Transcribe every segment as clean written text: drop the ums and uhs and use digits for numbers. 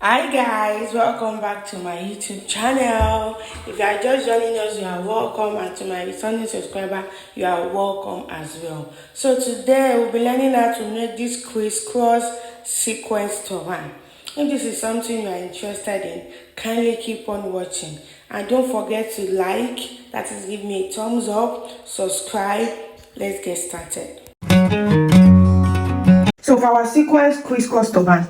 Hi guys, welcome back to my YouTube channel. If you are just joining us, you are welcome, and to my returning subscriber, you are welcome as well. So today we'll be learning how to make this crisscross sequence turban. If this is something you are interested in, kindly keep on watching, and don't forget to like, that is, give me a thumbs up, subscribe. Let's get started. So for our sequence crisscross turban,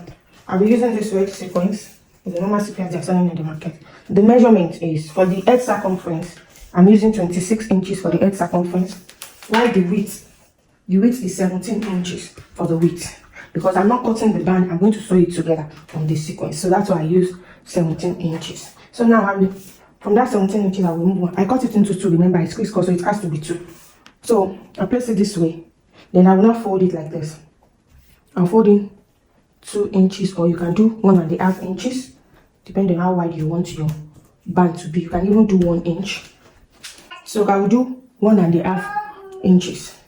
I'll be using this red sequence. It's a normal sequence they're selling in the market. The measurement is for the head circumference. I'm using 26 inches for the head circumference. While the width is 17 inches for the width. Because I'm not cutting the band, I'm going to sew it together from this sequence. So that's why I use 17 inches. So now from that 17 inches, I will move one. I cut it into two. Remember, it's crisscross, so it has to be two. So I place it this way. Then I will not fold it like this. I'll fold in 2 inches, or you can do 1.5 inches, depending on how wide you want your band to be. You can even do 1 inch. So I will do 1.5 inches.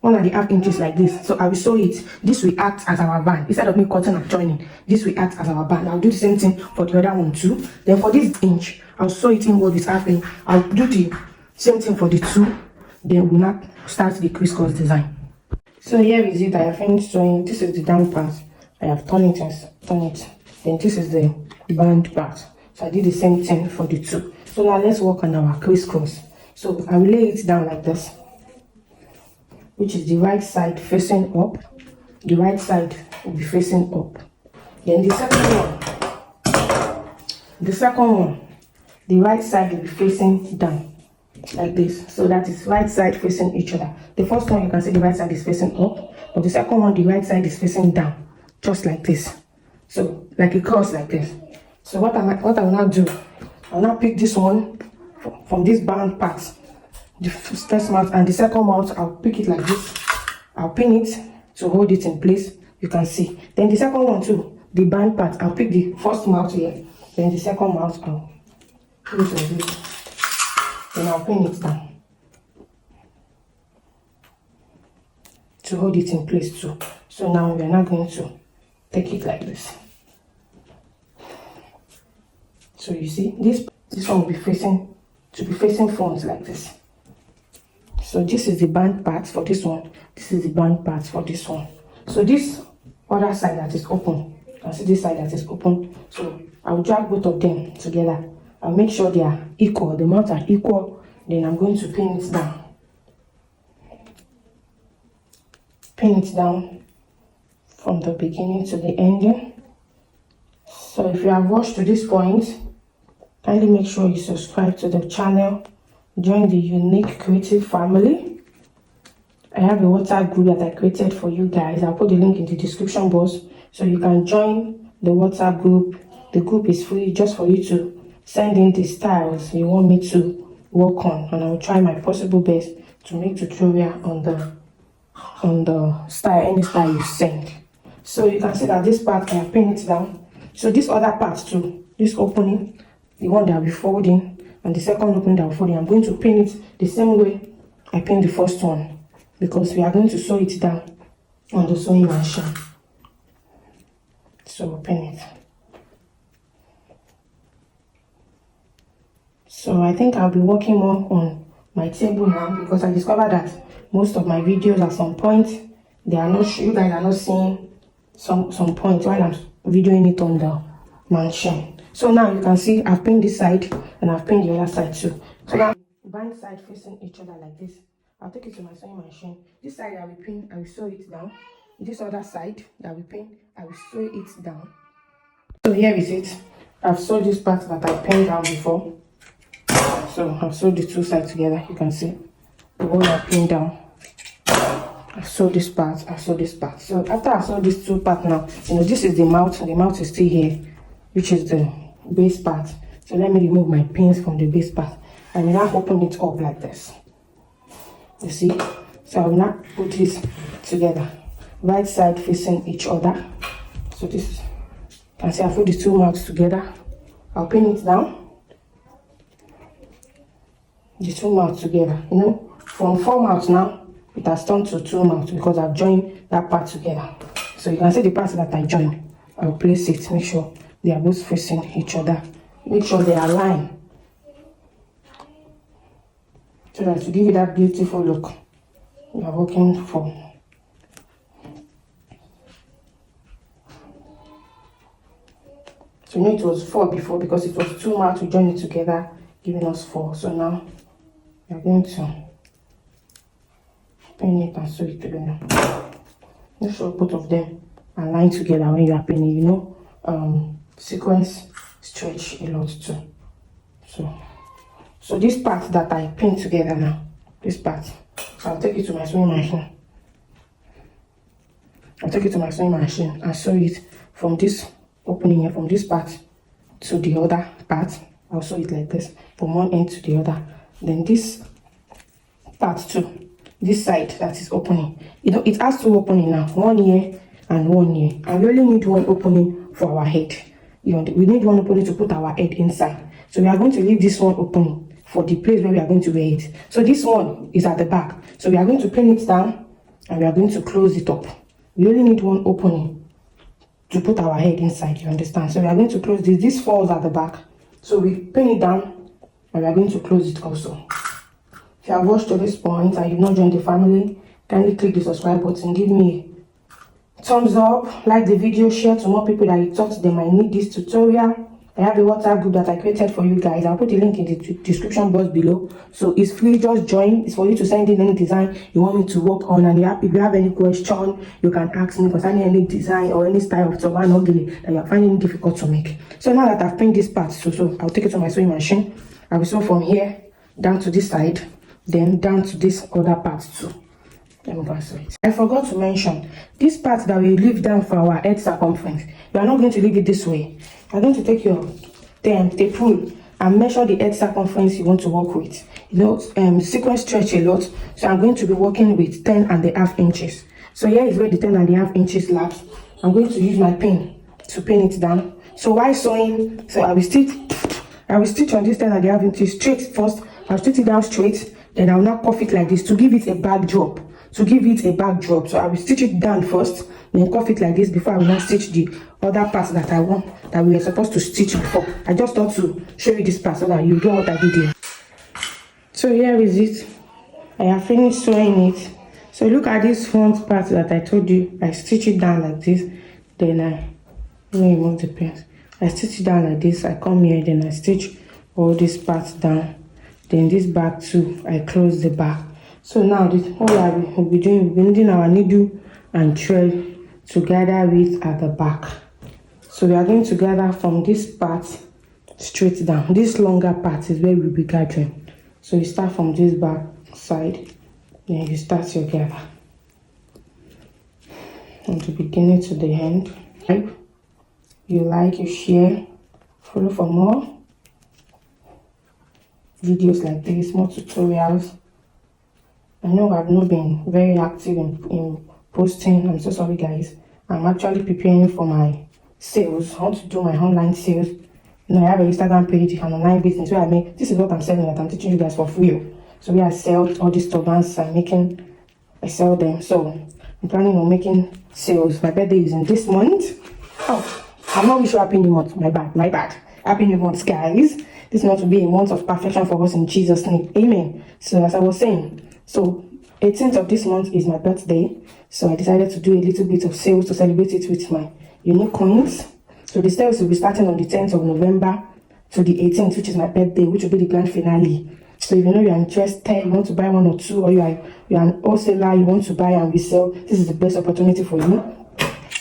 1.5 inches like this. So I will sew it. This will act as our band. Instead of me cutting and joining, this will act as our band. I'll do the same thing for the other one too. Then for this inch, I'll sew it in with this half inch. I'll do the same thing for the 2. Then we'll not start the crisscross design. So here is it. I have finished sewing. This is the down part. I have turned it. Then this is the band part. So I did the same thing for the 2. So now let's work on our crisscross. So I will lay it down like this, which is the right side facing up. The right side will be facing up. Then the second one, the right side will be facing down like this. So that is right side facing each other. The first one, you can see the right side is facing up, but the second one, the right side is facing down, just like this. So like a cross like this. So what I will now do, I'll now pick this one from this band part, the first mount, and the second mount, I'll pick it like this. I'll pin it to hold it in place. You can see. Then the second one too, the band part, I'll pick the first mount here. Then the second mount, I'll put it like this. Then I'll pin it down to hold it in place too. So now we're not going to take it like this. So you see, this one will be facing front like this. So this is the band part for this one. This is the band part for this one. So this other side that is open, you can see this side that is open. So I'll drag both of them together. I'll make sure they are equal, the mounts are equal. Then I'm going to pin it down. Pin it down from the beginning to the ending. So if you have watched to this point, kindly make sure you subscribe to the channel. Join the unique creative family. I have a WhatsApp group that I created for you guys. I'll put the link in the description box so you can join the WhatsApp group. The group is free, just for you to send in the styles you want me to work on, and I'll try my possible best to make tutorial on the style, any style you send. So you can see that this part, I have pinned it down. So this other part too, this opening, the one that will be folding, and the second opening that will fold in, I'm going to pin it the same way I pinned the first one, because we are going to sew it down on the sewing machine. So we'll pin it. So I think I'll be working more on my table now, because I discovered that most of my videos at some point, they are not, you guys are not seeing some point while I'm videoing it on the machine. So now you can see I've pinned this side and I've pinned the other side too. So now band side facing each other like this. I'll take it to my sewing machine. This side I will pin, I will sew it down. This other side that we pin, I will sew it down. So here is it. I've sewed this part that I pinned down before. So I've sewed the two sides together. You can see the one I pinned down. I've sewed this part, I've sewed this part. So after I've sewed these two parts now, this is the mouth, and the mouth is still here, which is the base part. So let me remove my pins from the base part. I will now open it up like this. You see? So I will now put this together. Right side facing each other. So this is, you can see I put the two mouths together. I'll pin it down. The two mouths together. From 4 mouths now, it has turned to 2 mouths because I've joined that part together. So you can see the part that I joined. I'll place it, make sure they are both facing each other. Make sure they align so that to give you that beautiful look you are working for. So it was 4 before because it was too much to join it together, giving us 4. So now we are going to pin it and sew it together. Make sure both of them align together when you are pinning. You know, sequins stretch a lot too. So this part that I pinned together now, this part, so I'll take it to my sewing machine. And sew it from this opening here, from this part to the other part. I'll sew it like this, from one end to the other. Then this part too, this side that is opening, you know, it has 2 opening now, 1 here and 1 here. And we only need 1 opening for our head. You know, we need 1 opening to put our head inside. So we are going to leave this 1 opening for the place where we are going to wear it. So this one is at the back. So we are going to pin it down and we are going to close it up. We only need 1 opening to put our head inside, you understand? So we are going to close this. This falls at the back. So we pin it down and we are going to close it also. If you have watched to this point and you've not joined the family, kindly click the subscribe button, give me a thumbs up, like the video, share to more people that you thought they might need this tutorial. I have a WhatsApp group that I created for you guys. I'll put the link in the description box below. So it's free, just join. It's for you to send in any design you want me to work on. And if you have any question, you can ask me concerning any design or any style of turban or gele that you're finding difficult to make. So now that I've pinned this part, so I'll take it to my sewing machine. I will sew from here down to this side, then down to this other part too. Let me go and sew it. I forgot to mention, this part that we leave down for our head circumference, you are not going to leave it this way. You are going to take your tape rule and measure the head circumference you want to work with. You know, sequence stretch a lot, so I'm going to be working with 10.5 inches. So here is where the 10.5 inches laps. I'm going to use my pin to pin it down. So while sewing, so I will stitch on this 10.5 inches straight first. I'll stitch it down straight, then I will now cuff it like this to give it a back drop. So I will stitch it down first, then cuff it like this before I will now stitch the other parts that I want, that we are supposed to stitch before. I just thought to show you this part so that you get what I did here. So here is it. I have finished sewing it. So look at this front part that I told you. I stitch it down like this, then I remove the pins. I stitch it down like this. I come here, then I stitch all these parts down. Then this back too, I close the back. So now all I will be doing, we'll be needing our needle and thread to gather it at the back. So we are going to gather from this part straight down. This longer part is where we'll be gathering. So you start from this back side, then you start your gather from the beginning to the end. You share, follow for more videos like this, more tutorials. I know I've not been very active in posting. I'm so sorry, guys. I'm actually preparing for my sales. I want to do my online sales. You know, I have an Instagram page, an online business where this is what I'm selling, that I'm teaching you guys for free. So where I sell all these turbans I sell them. So I'm planning on making sales. My birthday is in this month. Oh, I'm not wish you happy new month. My bad. Happy new month, guys. This month will be a month of perfection for us in Jesus' name. Amen. So as I was saying, so 18th of this month is my birthday, so I decided to do a little bit of sales to celebrate it with my unique coins. So the sales will be starting on the 10th of November to the 18th, which is my birthday, which will be the grand finale. So if you know you are interested, you want to buy 1 or 2, or you are an wholesaler, you want to buy and resell, this is the best opportunity for you.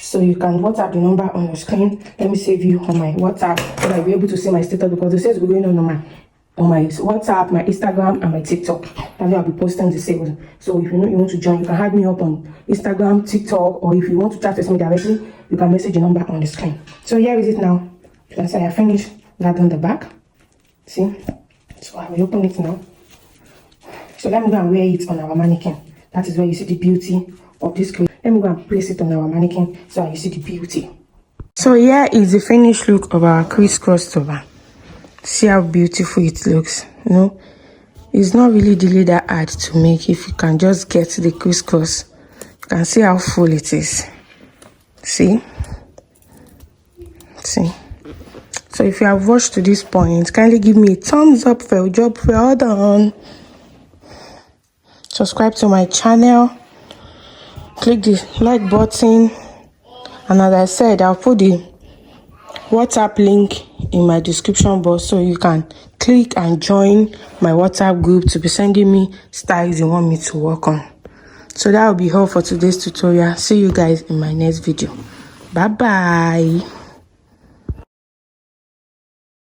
So you can WhatsApp the number on your screen. Let me save you on my WhatsApp so that you'll be able to see my status, because the sales will be going on my WhatsApp, my Instagram, and my TikTok. And I'll be posting the sales. So if you know you want to join, you can add me up on Instagram, TikTok, or if you want to chat with me directly, you can message the number on the screen. So here is it now. You can see I finished gathering the back. See? So I will open it now. So let me go and wear it on our mannequin. That is where you see the beauty of this clothes. Let me go and place it on our mannequin so you see the beauty. So here is the finished look of our crisscross turban. See how beautiful it looks. You know, it's not really that hard to make if you can just get the crisscross. You can see how full it is. See? So if you have watched to this point, kindly give me a thumbs up. For job well done. Subscribe to my channel, click the like button, and as I said, I'll put the WhatsApp link in my description box so you can click and join my WhatsApp group to be sending me styles you want me to work on. So that will be all for today's tutorial. See you guys in my next video. Bye bye.